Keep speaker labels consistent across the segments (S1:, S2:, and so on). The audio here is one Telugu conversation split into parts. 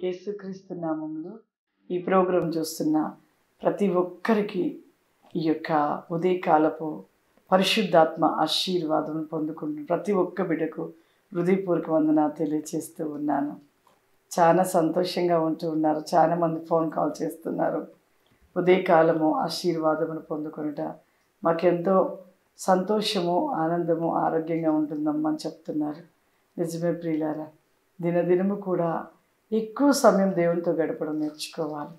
S1: యేసుక్రీస్తు నామములో ఈ ప్రోగ్రాం చూస్తున్న ప్రతి ఒక్కరికి ఈ యొక్క ఉదయకాలపు పరిశుద్ధాత్మ ఆశీర్వాదం పొందుకుంటున్న ప్రతి ఒక్క బిడ్డకు హృదయపూర్వక వందనాలు తెలియజేస్తూ ఉన్నాను. చాలా సంతోషంగా ఉంటూ ఉన్నారు. చాలామంది ఫోన్ కాల్ చేస్తున్నారు. ఉదయకాలము ఆశీర్వాదమును పొందుకొనుట మాకెంతో సంతోషము, ఆనందము, ఆరోగ్యంగా ఉంటుందమ్మా అని చెప్తున్నారు. నిజమే ప్రియులారా, దినదినము కూడా ఎక్కువ సమయం దేవునితో గడపడం నేర్చుకోవాలి.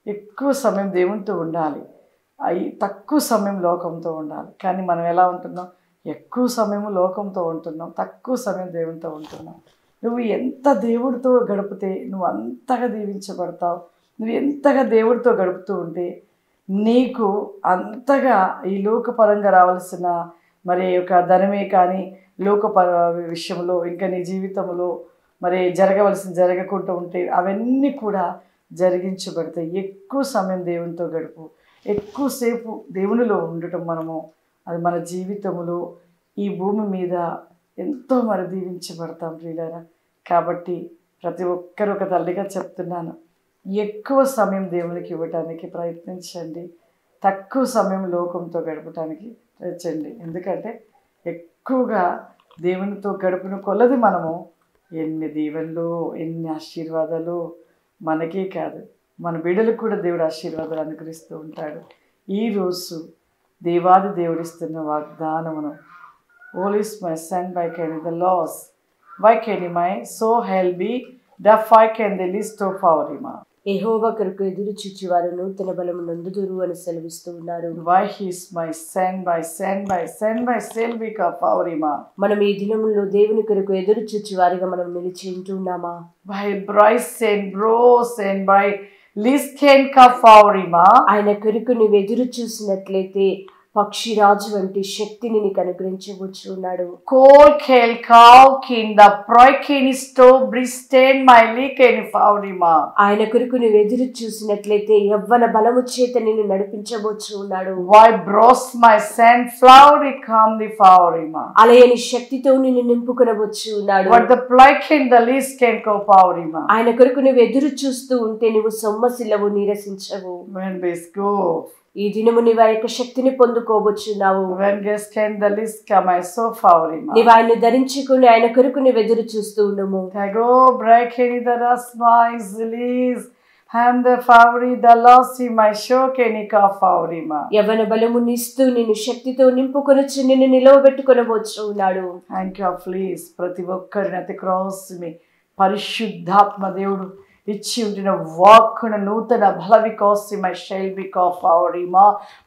S1: ఎక్కువ సమయం దేవునితో ఉండాలి. తక్కువ సమయం లోకంతో ఉండాలి. కానీ మనం ఎలా ఉంటున్నాం? ఎక్కువ సమయం లోకంతో ఉంటున్నాం, తక్కువ సమయం దేవునితో ఉంటున్నాం. నువ్వు ఎంత దేవుడితో గడిపితే నువ్వు అంతగా దీవించబడతావు. నువ్వు ఎంతగా దేవుడితో గడుపుతూ ఉంటే నీకు అంతగా ఈ లోకపరంగా రావాల్సిన మరి యొక్క ధనమే కానీ లోకపర విషయంలో ఇంకా నీ జీవితంలో మరి జరగకుండా ఉంటే అవన్నీ కూడా జరిగించబడతాయి. ఎక్కువ సమయం దేవునితో గడుపు, ఎక్కువసేపు దేవునిలో ఉండటం మనము అది మన జీవితంలో ఈ భూమి మీద ఎంతో మరి దీవించబడతాం ప్రియులారా. కాబట్టి ప్రతి ఒక్కరు ఒక తల్లిగా చెప్తున్నాను, ఎక్కువ సమయం దేవునికి ఇవ్వటానికి ప్రయత్నించండి, తక్కువ సమయం లోకంతో గడపటానికి ప్రయత్నించండి. ఎందుకంటే ఎక్కువగా దేవునితో గడుపున కొలది మనము ఎన్ని దీవెనలు, ఎన్ని ఆశీర్వాదాలు మనకే కాదు మన బిడ్డలకు కూడా దేవుడు ఆశీర్వాదాలు అనుగ్రహిస్తూ ఉంటాడు. ఈరోజు దేవాది దేవుడిస్తున్న వాగ్దానమును, All is my son, why can the laws? Why can my so help be? Deaf I can the list of our rima.
S2: యెహోవా కొరకు ఎదురు చూచువారు నూతన బలము నొందుదురు అని సెలవిస్తూ ఉన్నారు.
S1: Why he is my son, by selvic of our rima.
S2: మనం ఈ దినములో దేవుని కొరకు ఎదురు చూచువారిగా మనం నిలిచి ఉంటున్నామా?
S1: By Bryce and Bros and by Lisken of our rima.
S2: ఆయన కొరకు నువ్వు ఎదురు చూసినట్లయితే పక్షిరాజు వంటి శక్తిని నీకు అనుగ్రహించవచ్చు ఉన్నాడు.
S1: Call kel cow kin the proikinisto bristen my leak and faurima.
S2: ఆయన కొరకు నువ్వు ఎదురు చూసినట్లయితే యవ్వన బలము చేత నిన్ను నడిపించవచ్చు ఉన్నాడు.
S1: Why bros my sand flower come the faurima.
S2: అలయని శక్తితో నిన్ను నింపుకొనవచ్చు ఉన్నాడు.
S1: What the proikin the least can go faurima.
S2: ఆయన కొరకు నువ్వు ఎదురు చూస్తూ ఉంటే నువ్వు సొమ్మసిల్లవు, నీరసించవు.
S1: When we go
S2: ఈ దినము నీవు ఆ యొక్క శక్తిని పొందుకోవచ్చున్నావు.
S1: when guest can the list come I so faurima.
S2: నీవు ఆయన్ని ధరించుకుని ఆయన కొరకు నువ్వు ఎదురు చూస్తూ ఉండము.
S1: Tago break any the rasma is release and the favori the loss my show can ka faurima.
S2: యవ్వన బలముని ఇస్తూ నిన్ను శక్తితో నింపుకొనొచ్చు, నిన్ను నిలవబెట్టుకొనవచ్చు ఉన్నాడు.
S1: Thank you please. ప్రతి ఒక్కరిని అతి క్రాస్ మీ పరిశుద్ధాత్మ దేవుడు ఇచ్చి ఉంటున్న వాక్కును నూతన బల వికోసిమై శైల్బి కాఫౌరిమా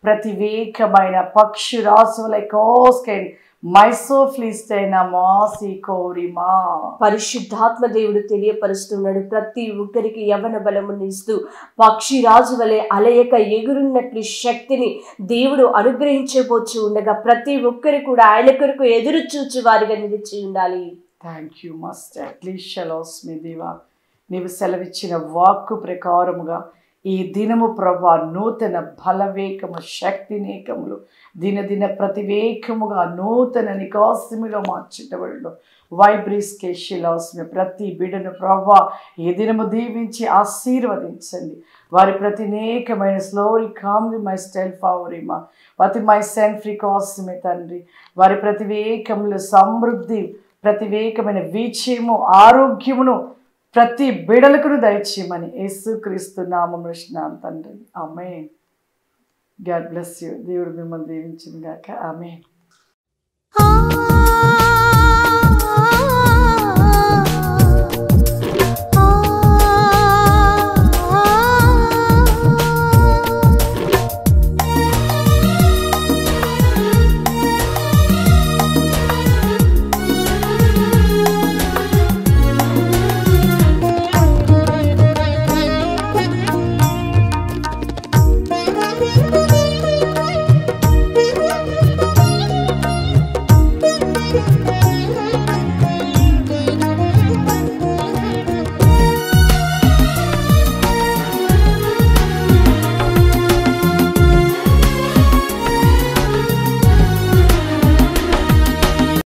S1: ప్రతివేకమైన పక్షి రాసుల కోస్కెన్ మైసోఫ్లిస్టైన మాసి కోరిమా.
S2: పరిశుద్ధాత్మ దేవుడు తెలియపరుస్తున్నాడు, ప్రతి ఒక్కరికి యవ్వన బలముని ఇస్తూ పక్షి రాజు వలె అలయక ఎగురున్నట్లు శక్తిని దేవుడు అనుగ్రహించబోచు ఉండగా ప్రతి ఒక్కరు కూడా ఆయన కొరకు ఎదురు చూచు వారిగా నిలిచి ఉండాలి.
S1: థ్యాంక్ యూ మస్ట్ అట్లీస్ట్ షలోస్ మీ దేవా, నీవు సెలవిచ్చిన వాక్కు ప్రకారముగా ఈ దినము ప్రభా నూతన బలవేకము శక్తినేకములు దినదిన ప్రతివేకముగా నూతన నికాసిమిలో మార్చుటబడు వైబ్రీస్కే శిలాస్మి ప్రతి బిడ్డను ప్రభా ఈ దినము దీవించి ఆశీర్వదించండి. వారి ప్రతినేకమైన స్లోరీ కామ్ది మై స్టైల్ ఫావరిమా వతి మై సెన్ ఫ్రీకాస్మి తండ్రి, వారి ప్రతివేకములు సమృద్ధి, ప్రతివేకమైన విజయము, ఆరోగ్యమును ప్రతి బిడలకు దయచేయమని యేసుక్రీస్తు నామములో అడుగుచున్నాను తండ్రి. ఆమేన్. God bless you. దేవుడు మిమ్మల్ని దీవించును గాక. ఆమేన్.